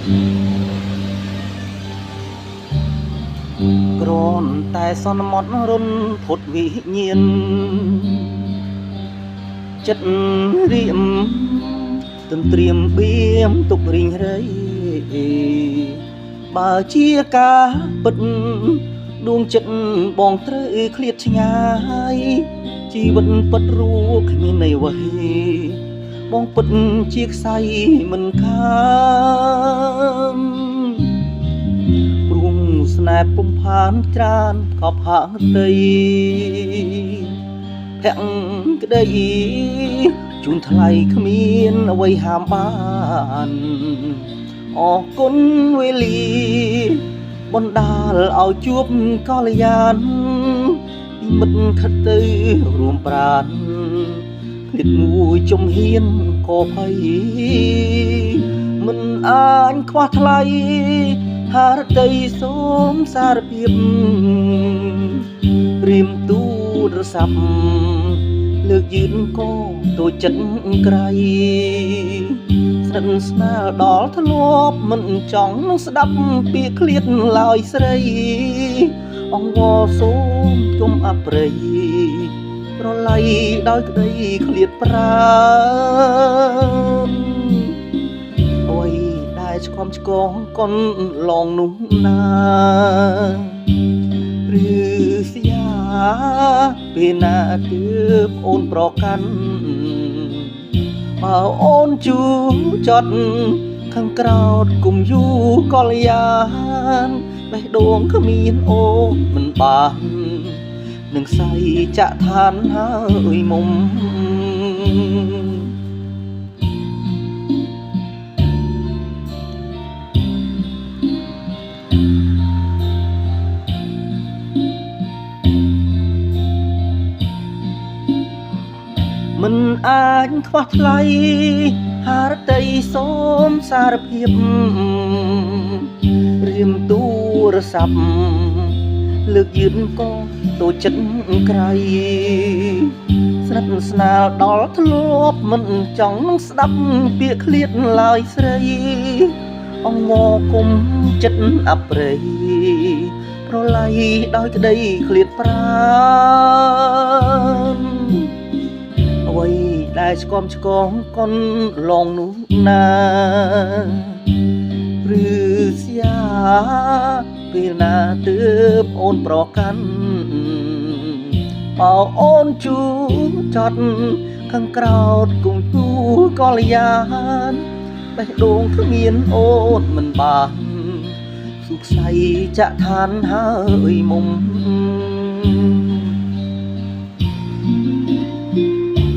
ក្រនតែសន្មត់រុនផុតវិញ្ញាណចិត្តរៀមទន្ទ្រាំបៀមទុករីងរៃបើជាការពិតដួងចិត្តបងត្រូវឃ្លាតឆ្ងាយជីវិតពិតរួគ្មានន័យអ្វីបងពិតជាខ្សែមិនខានព្រោះស្នេហ៍ពុំផានច្រានក៏ផាងដីភក្ដីជូនថ្លៃគ្មានអ្វីហាមបានអរគុណវេលាបណ្ដាលឲ្យជួបកល្យានពីមិត្តខិតទៅរួមប្រានឃ្លាតមួយជំហានក៏ភ័យមិនអាចខ្វះថ្លៃហារតីសូមសារភាពរៀមទូរស័ព្ទលើកយឺនក៏ទូចិត្តក្រៃស្និទ្ធស្នាលដល់ធ្លាប់មិនចង់នឹងស្ដាប់ពាក្យឃ្លាតឡើយស្រីអង្វរសូមគុំអប្រិយប្រឡ័យដោយក្តីឃ្លាតប្រាណអើយដែលឆ្កំឆ្កងកុនឡងនោះណាឬស្យាពេលណាទើបអូនប្រកាន់បើអូនជូចត់ខាងក្រោតគុំយូកល្យានបេះដូងគ្មានអូនមិនបាននឹងសៃចាក់ឋានហើយមុំមិនអាចខ្វះថ្លៃហារតីសូមសារភាពរៀមទូរស័ព្ទលើកយឺនក៏ទូចិត្តក្រៃស្និទ្ធស្នាលដល់ធ្លាប់មិនចង់នឹងស្ដាប់ពាក្យឃ្លាតឡើយស្រីអង្វរគុំចិត្តអប្រិយប្រឡ័យដោយក្តីឃ្លាតប្រាណអ្វីដែលឆ្កំឆ្កងកុនឡងនោះណាឬស្យាពេលណាទើបអូនប្រកាន់បើអូនជូចត់ខាងក្រោតគង់ទូកល្យានបេះដូងគ្មានអូនមិនបានសុខស័យចាក់ឋានហើយមុំ